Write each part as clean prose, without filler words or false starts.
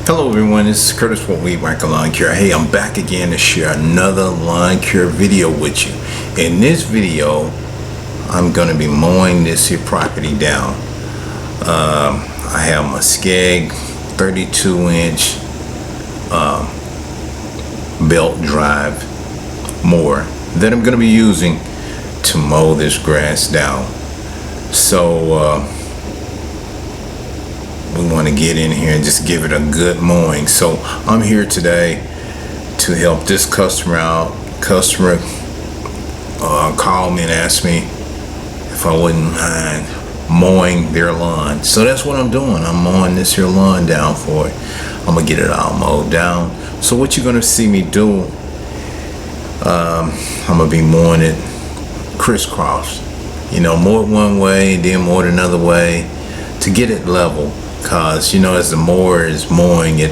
Hello everyone, this is Curtis from Weed Whacker Lawn Care. Hey, I'm back again to share another lawn care video with you. In this video, I'm going to be mowing this here property down. I have my Skeg 32-inch belt drive mower that I'm going to be using to mow this grass down. So we want to get in here and just give it a good mowing. So I'm here today to help this customer out. Customer called me and asked me if I wouldn't mind mowing their lawn. So that's what I'm doing. I'm mowing this here lawn down for it. I'm gonna get it all mowed down. So what you're gonna see me do, I'm gonna be mowing it crisscross. You know, mow it one way, then mow it another way to get it level. Cause you know, as the mower is mowing it,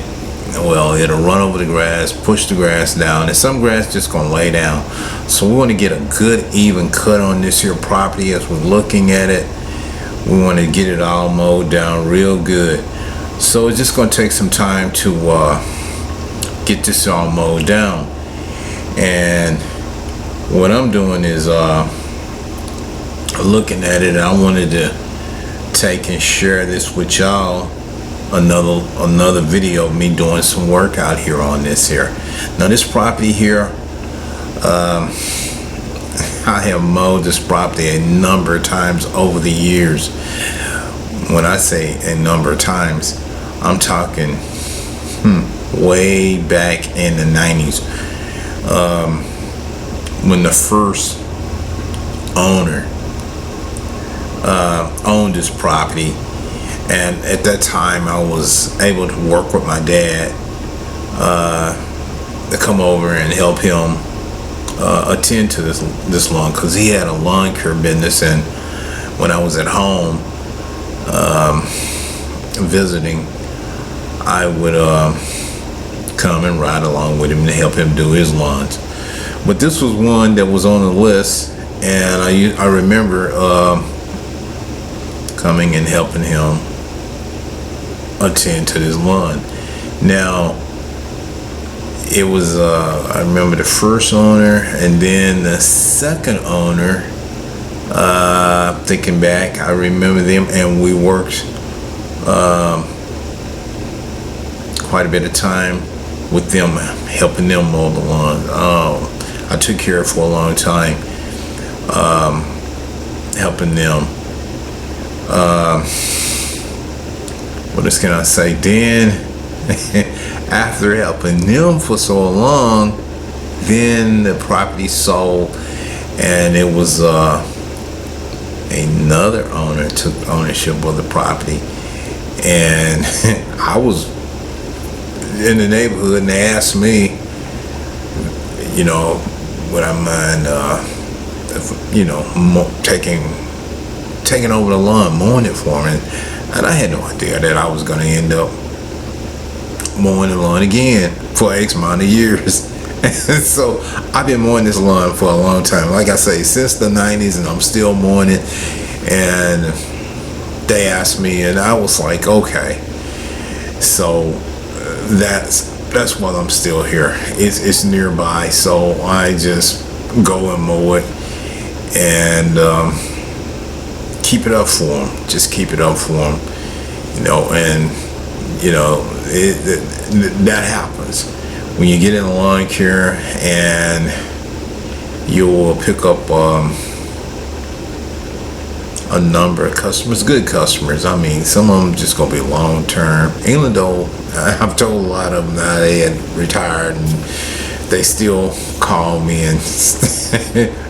well, it'll run over the grass, push the grass down, and some grass just gonna lay down. So we want to get a good even cut on this here property as we're looking at it. We want to get it all mowed down real good. So it's just gonna take some time to get this all mowed down. And what I'm doing is looking at it. I wanted to take and share this with y'all, another video of me doing some work out here on this here. Now this property here, I have mowed this property a number of times over the years. When I say a number of times, I'm talking way back in the 90s, when the first owner owned this property. And at that time I was able to work with my dad to come over and help him attend to this lawn, because he had a lawn care business, and when I was at home visiting, I would come and ride along with him to help him do his lawns. But this was one that was on the list, and I remember coming and helping him attend to this lawn. Now it was I remember the first owner and then the second owner. Thinking back, I remember them, and we worked quite a bit of time with them, helping them mow the lawn. I took care of it for a long time, helping them. What else can I say? Then after helping them for so long, then the property sold, and it was another owner took ownership of the property. And I was in the neighborhood, and they asked me, you know, would I mind taking over the lawn, mowing it for me. And I had no idea that I was going to end up mowing the lawn again for X amount of years. So I've been mowing this lawn for a long time. Like I say, since the 90s, and I'm still mowing it. And they asked me, and I was like, okay. So that's why I'm still here. It's nearby, so I just go and mow it and keep it up for them. Just keep it up for them, you know. And you know, that happens when you get in lawn care, and you will pick up a number of customers, good customers. I mean, some of them just gonna be long term, even though I've told a lot of them now they had retired, and they still call me and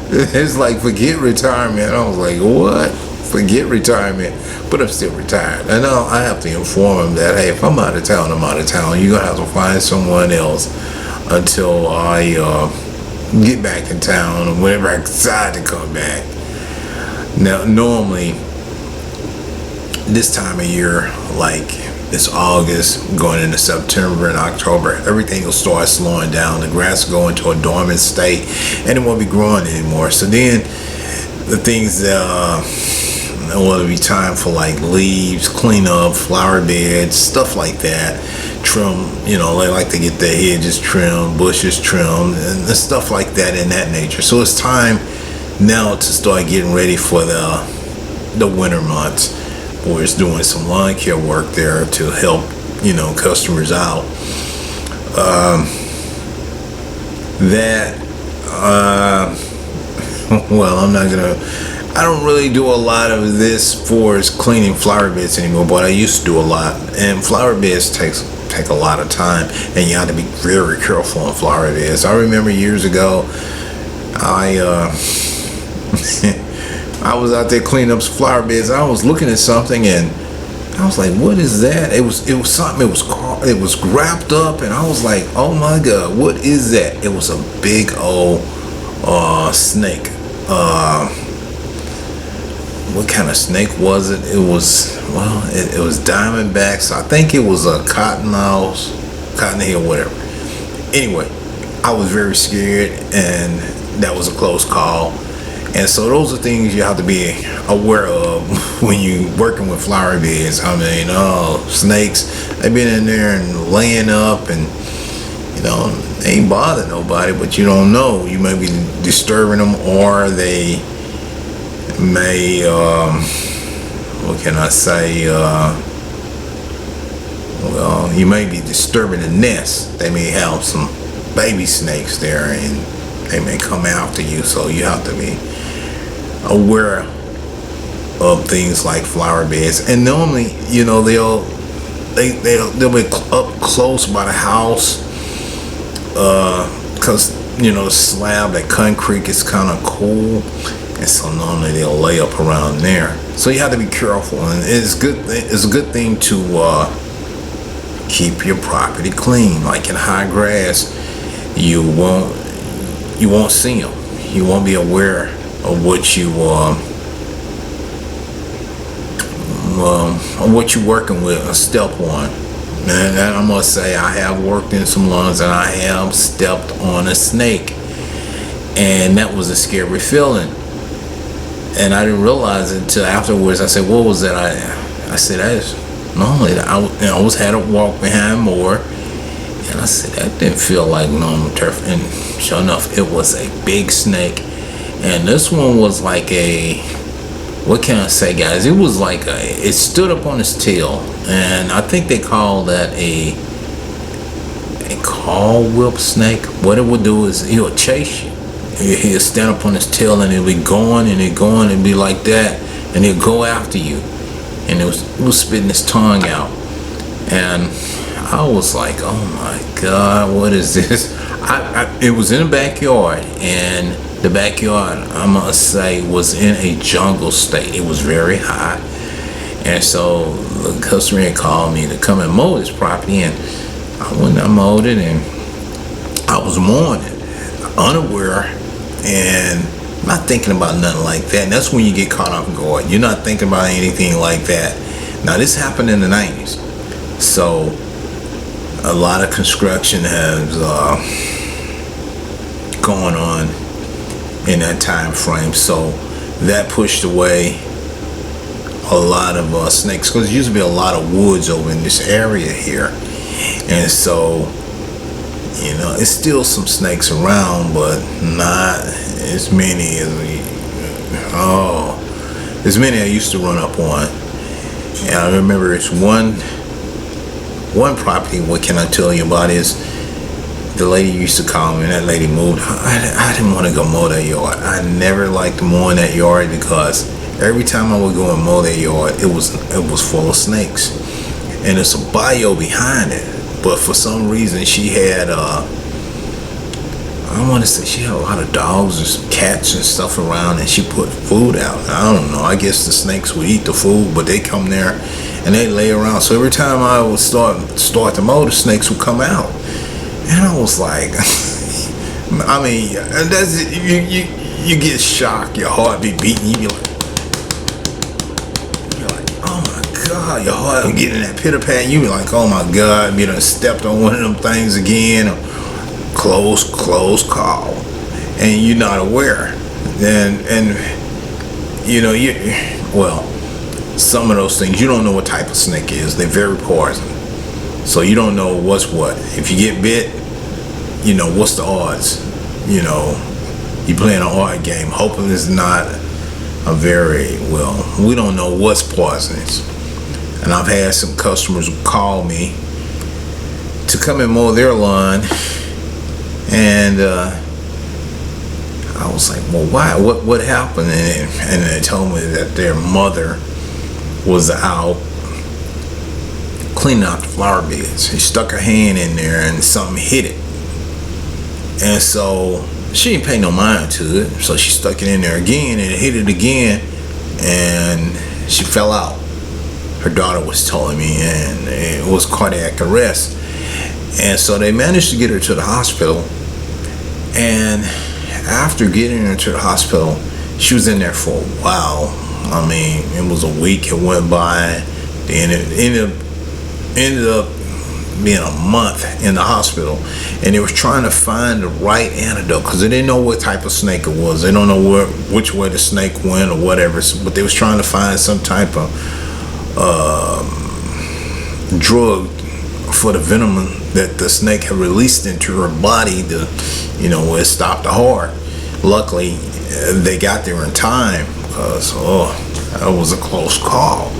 it's like, forget retirement. I was like, what? Forget retirement? But I'm still retired. I know I have to inform them that, hey, if I'm out of town, I'm out of town. You're gonna have to find someone else until I get back in town, or whenever I decide to come back. Now, normally this time of year, like it's August going into September and October, everything will start slowing down. The grass will go into a dormant state, and it won't be growing anymore. So then the things that Whether it be time for like leaves, clean up, flower beds, stuff like that. Trim, they like to get their hedges trimmed, bushes trimmed, and stuff like that in that nature. So it's time now to start getting ready for the winter months, where it's doing some lawn care work there to help, customers out. Well, I don't really do a lot of this for cleaning flower beds anymore, but I used to do a lot. And flower beds take a lot of time, and you have to be very careful on flower beds. I remember years ago, I I was out there cleaning up some flower beds. I was looking at something, and I was like, "What is that?" It was something. It was wrapped up, and I was like, "Oh my God, what is that?" It was a big old snake. What kind of snake was it? It was diamondbacks. I think it was a cottontail, whatever. Anyway, I was very scared, and that was a close call. And so those are things you have to be aware of when you working with flower beds. I mean, snakes, they've been in there and laying up, and they ain't bother nobody, but you don't know. You may be disturbing them, or they may, what can I say? You may be disturbing the nest. They may have some baby snakes there, and they may come after you. So you have to be aware of things like flower beds. And normally, they'll be up close by the house, because the slab, that concrete is kind of cool, and so normally they'll lay up around there. So you have to be careful, and it's a good thing to keep your property clean. Like in high grass, you won't see them. You won't be aware of what you're working with. Step one. And I must say, I have worked in some lawns, and I have stepped on a snake, and that was a scary feeling. And I didn't realize it until afterwards. I said, "What was that?" I said, "That is normally I always had to walk behind more." And I said, "That didn't feel like normal turf." And sure enough, it was a big snake, and this one was like what can I say, guys? It was like it stood up on its tail, and I think they call that a call whip snake. What it would do is he'll chase you. He'll stand up on his tail, and he'll be going and be like that, and he'll go after you. And it was spitting his tongue out, and I was like, "Oh my God, what is this?" It was in the backyard, and the backyard, I must say, was in a jungle state. It was very hot, and so the customer had called me to come and mow this property, and I mowed it, and I was mowing it unaware and not thinking about nothing like that. And that's when you get caught off guard. You're not thinking about anything like that. Now, this happened in the 90s, so a lot of construction has going on in that time frame, so that pushed away a lot of snakes, because there used to be a lot of woods over in this area here, and so it's still some snakes around, but not as many as many I used to run up on. And I remember it's one property. What can I tell you about is the lady used to call me, and that lady moved. I didn't want to go mow that yard. I never liked mowing that yard, because every time I would go and mow that yard, it was full of snakes, and it's a bayou behind it. But for some reason, she had I want to say she had a lot of dogs and cats and stuff around, and she put food out. I don't know. I guess the snakes would eat the food, but they come there and they lay around. So every time I would start to mow, the snakes would come out. And I was like, I mean, that's you get shocked, your heart be beating, you're like, oh my God, your heart will get in that pitter pat. You be like, oh my God, you done stepped on one of them things again. Close call, and you're not aware. And some of those things, you don't know what type of snake it is. They're very poisonous. So you don't know what's what. If you get bit, you know, what's the odds? You know, you playing an odd game, hoping it's not a very, well, we don't know what's poisonous. And I've had some customers call me to come and mow their lawn, and I was like, well, why? What happened? And they told me that their mother was out cleaning out the flower beds. She stuck her hand in there and something hit it. And so she didn't pay no mind to it. So she stuck it in there again and it hit it again, and she fell out. Her daughter was telling me, and it was cardiac arrest. And so they managed to get her to the hospital. And after getting her to the hospital, she was in there for a while. I mean, it was a week, it went by. Then it ended up being a month in the hospital, and they was trying to find the right antidote because they didn't know what type of snake it was. They don't know which way the snake went or whatever, but they was trying to find some type of drug for the venom that the snake had released into her body to, you know, it stopped the heart. Luckily, they got there in time because, that was a close call.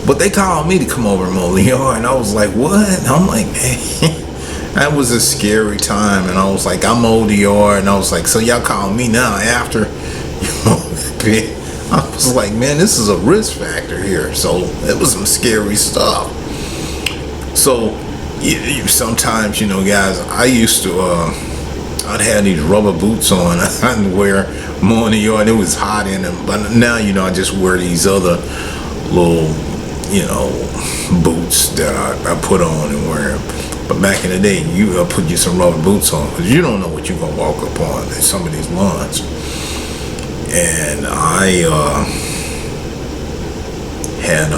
But they called me to come over and mow the yard, and I was like, what? And I'm like, man, that was a scary time. And I was like, I mowed the yard, and I was like, so y'all call me now after you mowed the pit? I was like, man, this is a risk factor here. So it was some scary stuff. So sometimes, you know, guys, I used to, I'd have these rubber boots on. I'd wear mowing the yard. It was hot in them. But now, you know, I just wear these other little, you know, boots that I put on and wear them. But back in the day, you put you some rubber boots on because you don't know what you're going to walk up on in some of these lawns. And I had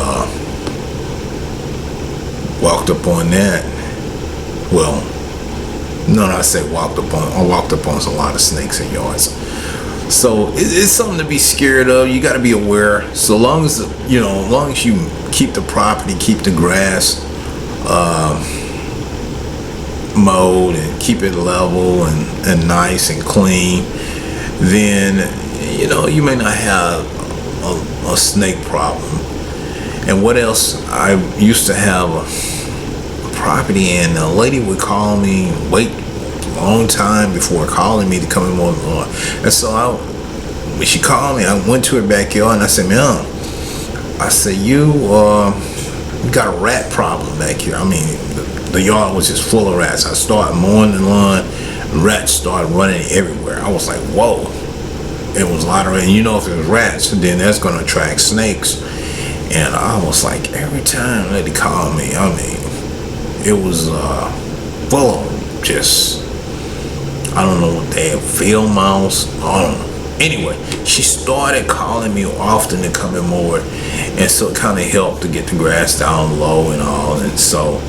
walked up on that. Well, no, I say walked up on. I walked up on a lot of snakes in yards. So it's something to be scared of. You got to be aware. So long as, you know, as long as you keep the property, keep the grass mowed and keep it level and nice and clean, then, you know, you may not have a snake problem. And what else? I used to have a property, and a lady would call me, wait a long time before calling me to come in mow the lawn. And so when she called me, I went to her backyard and I said, "Ma'am," I said, you got a rat problem back here. I mean, the yard was just full of rats. I started mowing the lawn, rats started running everywhere. I was like, whoa. It was a lot of rats. And you know, if it was rats, then that's going to attract snakes. And I was like, every time lady called me, I mean, it was full of just, I don't know what they have, field mouse, I don't know. Anyway, she started calling me often to come and mow it, and so it kind of helped to get the grass down low and all, and so,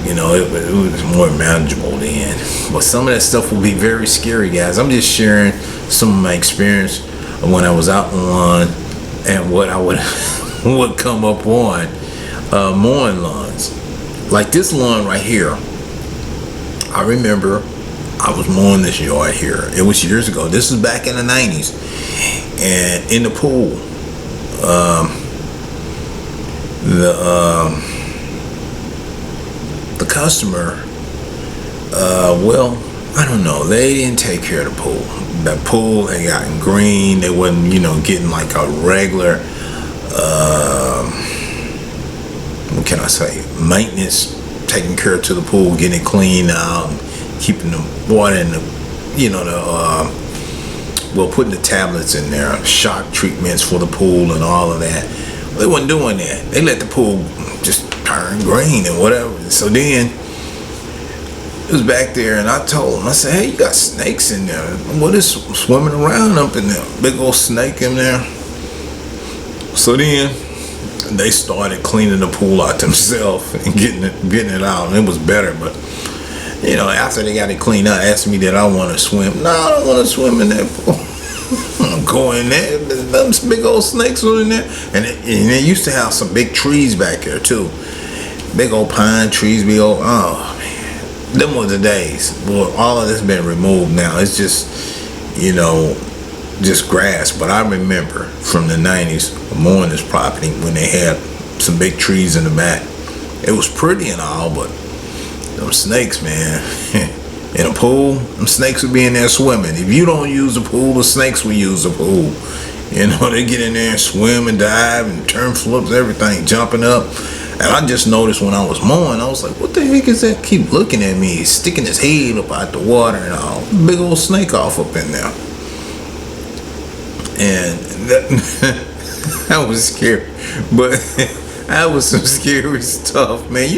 you know, it was more manageable then. But some of that stuff will be very scary, guys. I'm just sharing some of my experience of when I was out in the lawn and what I would come up on mowing lawns. Like this lawn right here, I remember I was mowing this yard here. It was years ago. This was back in the 90s. And in the pool, the customer, well, I don't know. They didn't take care of the pool. That pool had gotten green. They wasn't, you know, getting like a regular, what can I say, maintenance, taking care to the pool, getting it cleaned out, keeping the water in the, you know, putting the tablets in there, shock treatments for the pool and all of that. They wasn't doing that. They let the pool just turn green and whatever. So then it was back there, and I told them, I said, hey, you got snakes in there. What is swimming around up in there? Big old snake in there. So then they started cleaning the pool out themselves and getting it out, and it was better. But you know, after they got it cleaned out, asked me that I want to swim. No, I don't want to swim in that pool. I'm go in there. Them big old snakes were in there, and they used to have some big trees back there too. Big old pine trees, big old. Oh man, them were the days. Well, all of this been removed now. It's just, just grass. But I remember from the 90s mowing this property when they had some big trees in the back. It was pretty and all, but them snakes, man. In a pool, them snakes would be in there swimming. If you don't use the pool, the snakes will use the pool. They get in there and swim and dive and turn flips, everything, jumping up. And I just noticed when I was mowing, I was like, what the heck is that? Keep looking at me, sticking his head up out the water and all. Big old snake off up in there. And that was scary. But that was some scary stuff, man.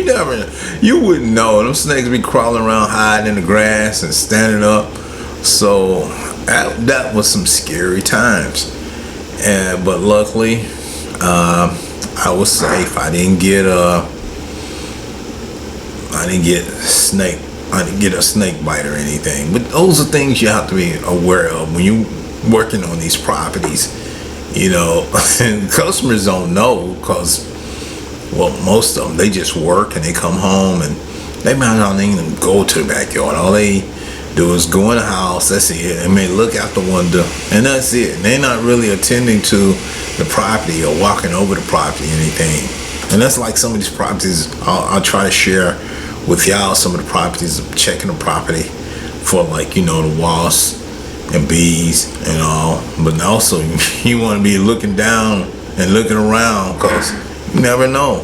You wouldn't know. Them snakes be crawling around, hiding in the grass and standing up. So that was some scary times. But luckily, I was safe. I didn't get a snake bite or anything. But those are things you have to be aware of when you working on these properties. Customers don't know because, well, most of them, they just work and they come home and they might not even go to the backyard. All they do is go in the house, that's it. They may look out the window and that's it. They're not really attending to the property or walking over the property or anything. And that's like some of these properties. I'll try to share with y'all some of the properties, checking the property for, like, the wasps and bees and all. But also you want to be looking down and looking around because you never know.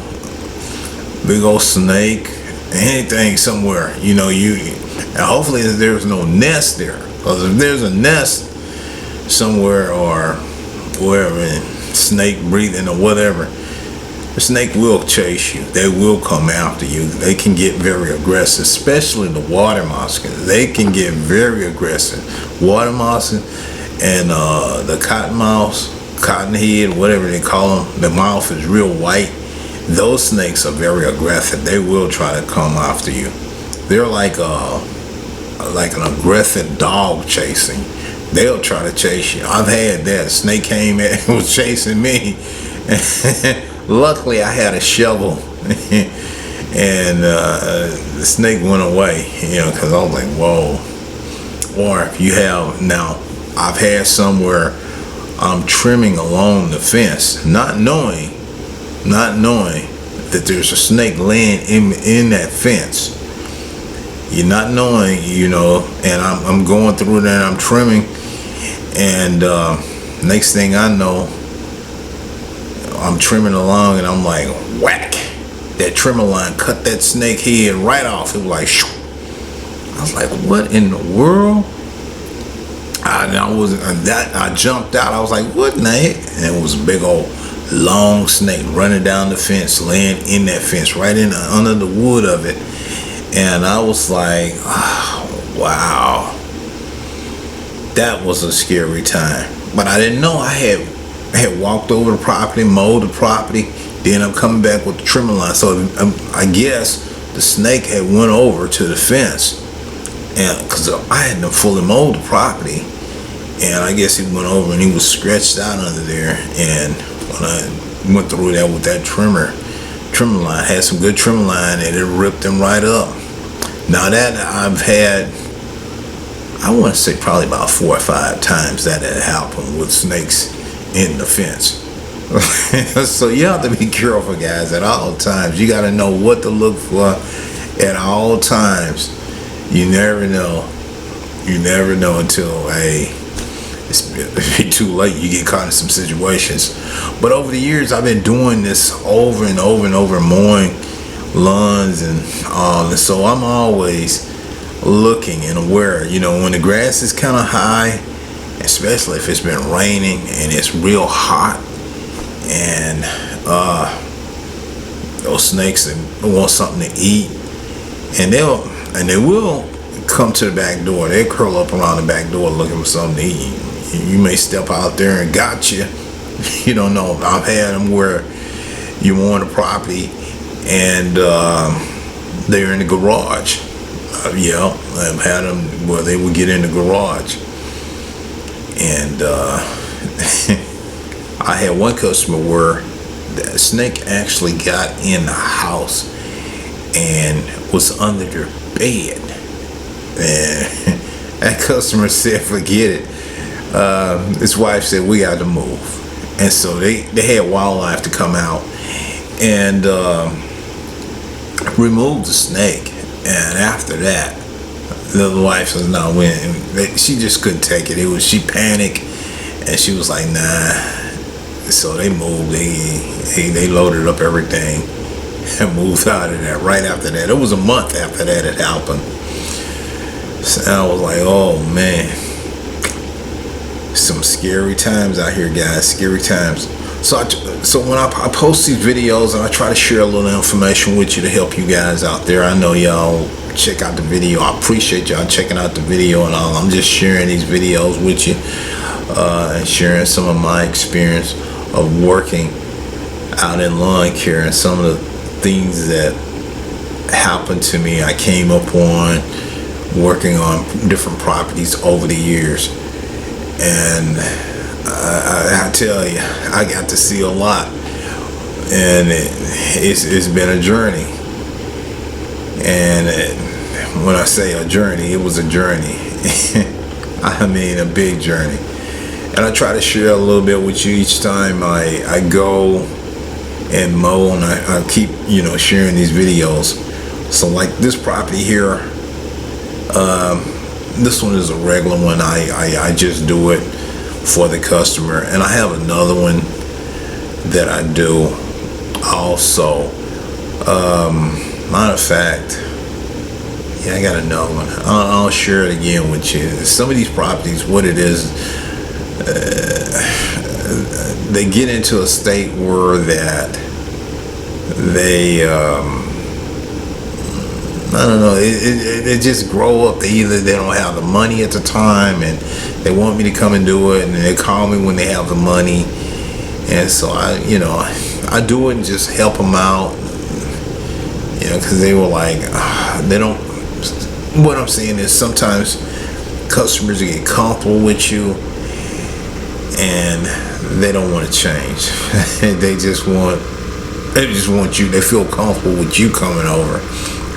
Big old snake, anything somewhere, and hopefully there's no nest there. Because if there's a nest somewhere or wherever, and snake breathing or whatever, the snake will chase you. They will come after you. They can get very aggressive, especially the water mosquitoes. They can get very aggressive. Water mosquitoes and the cottonhead, whatever they call them, the mouth is real white. Those snakes are very aggressive. They will try to come after you. They're like an aggressive dog chasing. They'll try to chase you. I've had that. A snake came and was chasing me. Luckily, I had a shovel, and the snake went away. Because I was like, whoa. Or if you have now, I've had somewhere I'm trimming along the fence, not knowing that there's a snake laying in that fence. You're not knowing, and I'm going through there and I'm trimming, and next thing I know, I'm trimming along and I'm like, whack! That trimmer line cut that snake head right off. It was like, shoo. I was like, what in the world? I jumped out. I was like, what in the heck? And it was a big old long snake running down the fence, laying in that fence, right in under the wood of it. And I was like, oh, wow, that was a scary time. But I didn't know I had walked over the property, mowed the property, then I'm coming back with the trimmer line. So I guess the snake had went over to the fence, and because I hadn't fully mowed the property, and I guess he went over and he was stretched out under there. And when I went through that with that trimmer line, had some good trimmer line, and it ripped them right up. Now that I've had, I want to say probably about 4 or 5 times that had happened with snakes in the fence. So you have to be careful, guys, at all times. You got to know what to look for at all times. You never know. You never know until, it's too late. You get caught in some situations. But over the years, I've been doing this over and over and over, mowing lawns and all. And so I'm always looking and aware. When the grass is kind of high, especially if it's been raining and it's real hot, and those snakes want something to eat, and they will come to the back door. They curl up around the back door looking for something to eat. You may step out there and got you. You don't know. I've had them where you own the property and they're in the garage. I've had them where they would get in the garage, and I had one customer where the snake actually got in the house and was under their bed. And that customer said, forget it. His wife said, we got to move. And so they had wildlife to come out and remove the snake. And after that, the wife was not winning. She just couldn't take it. She panicked, and she was like, nah. So they moved. They loaded up everything and moved out of there right after that. It was a month after that it happened. So I was like, oh man, some scary times out here, guys. Scary times. So when I post these videos and I try to share a little information with you to help you guys out there, I know y'all check out the video. I appreciate y'all checking out the video and all. I'm just sharing these videos with you and sharing some of my experience of working out in lawn care and some of the things that happened to me. I came up on working on different properties over the years, and I tell you, I got to see a lot, and it's been a journey. And when I say a journey, it was a journey. I mean a big journey. And I try to share a little bit with you each time I go and mow, and I keep sharing these videos. So like this property here, this one is a regular one. I just do it for the customer, and I have another one that I do also. Matter of fact, yeah, I got another one. I'll share it again with you. Some of these properties, what it is, they get into a state where that they I don't know, it just grow up. They don't have the money at the time, and they want me to come and do it, and they call me when they have the money. And so I do it and just help them out, because they were like, they don't. What I'm saying is sometimes customers get comfortable with you and they don't want to change. they just want you. They feel comfortable with you coming over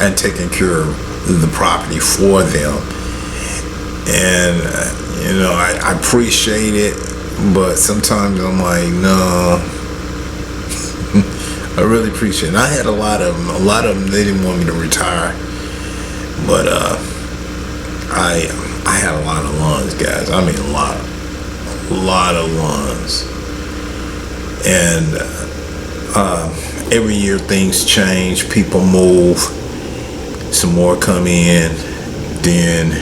and taking care of the property for them. And I appreciate it, but sometimes I'm like, no. I really appreciate it. And I had a lot of them. They didn't want me to retire, but I had a lot of lawns, guys. I mean a lot of lawns. And every year things change. People move. Some more come in, then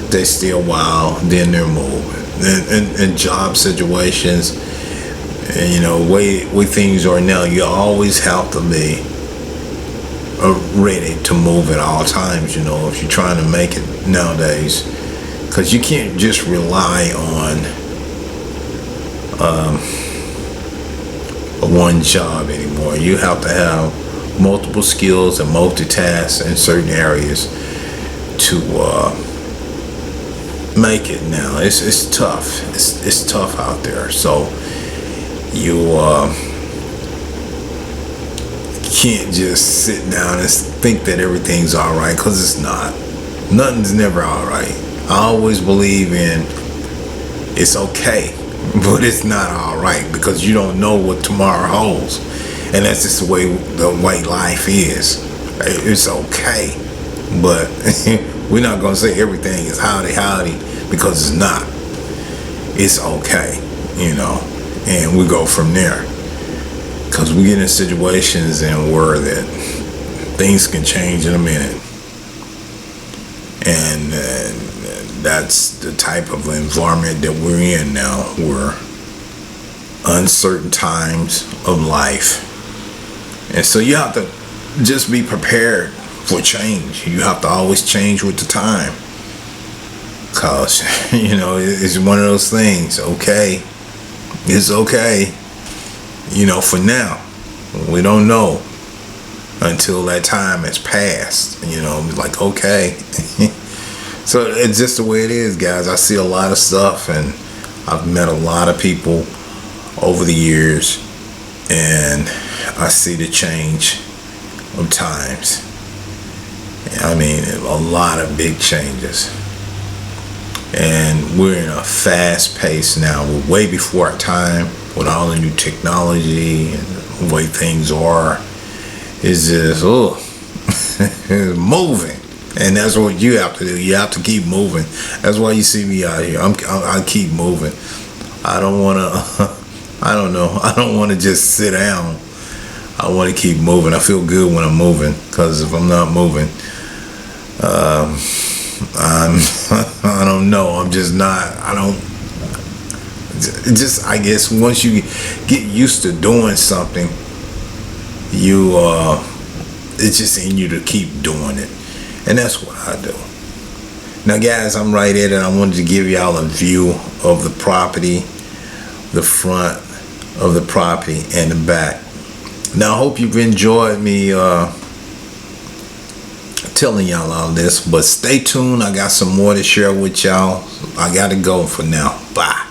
they stay a while, then they're moved. And job situations, and way things are now, you always have to be ready to move at all times, if you're trying to make it nowadays, because you can't just rely on one job anymore. You have to have multiple skills and multitask in certain areas to make it now. It's tough. It's tough out there. So you can't just sit down and think that everything's all right, because it's not. Nothing's never all right. I always believe in it's okay, but it's not all right, because you don't know what tomorrow holds. And that's just the way life is. It's okay, but we're not going to say everything is howdy, because it's not. It's okay, and we go from there. Because we get in situations and where that things can change in a minute. And that's the type of environment that we're in now. We're uncertain times of life. And so you have to just be prepared for change. You have to always change with the time. Because, it's one of those things. Okay, it's okay. For now. We don't know until that time has passed. Like, okay. So it's just the way it is, guys. I see a lot of stuff, and I've met a lot of people over the years, and I see the change of times. I mean, a lot of big changes. And we're in a fast pace now. We're way before our time with all the new technology and the way things are. It's just, it's moving. And that's what you have to do. You have to keep moving. That's why you see me out here. I keep moving. I don't want to, I don't know. I don't want to just sit down. I want to keep moving. I feel good when I'm moving, because if I'm not moving, I don't know. I'm just not. I don't. Just, I guess once you get used to doing something, it's just in you to keep doing it, and that's what I do. Now, guys, I'm right at it. I wanted to give y'all a view of the property, the front of the property, and the back. Now, I hope you've enjoyed me telling y'all all this, but stay tuned. I got some more to share with y'all. I gotta go for now. Bye.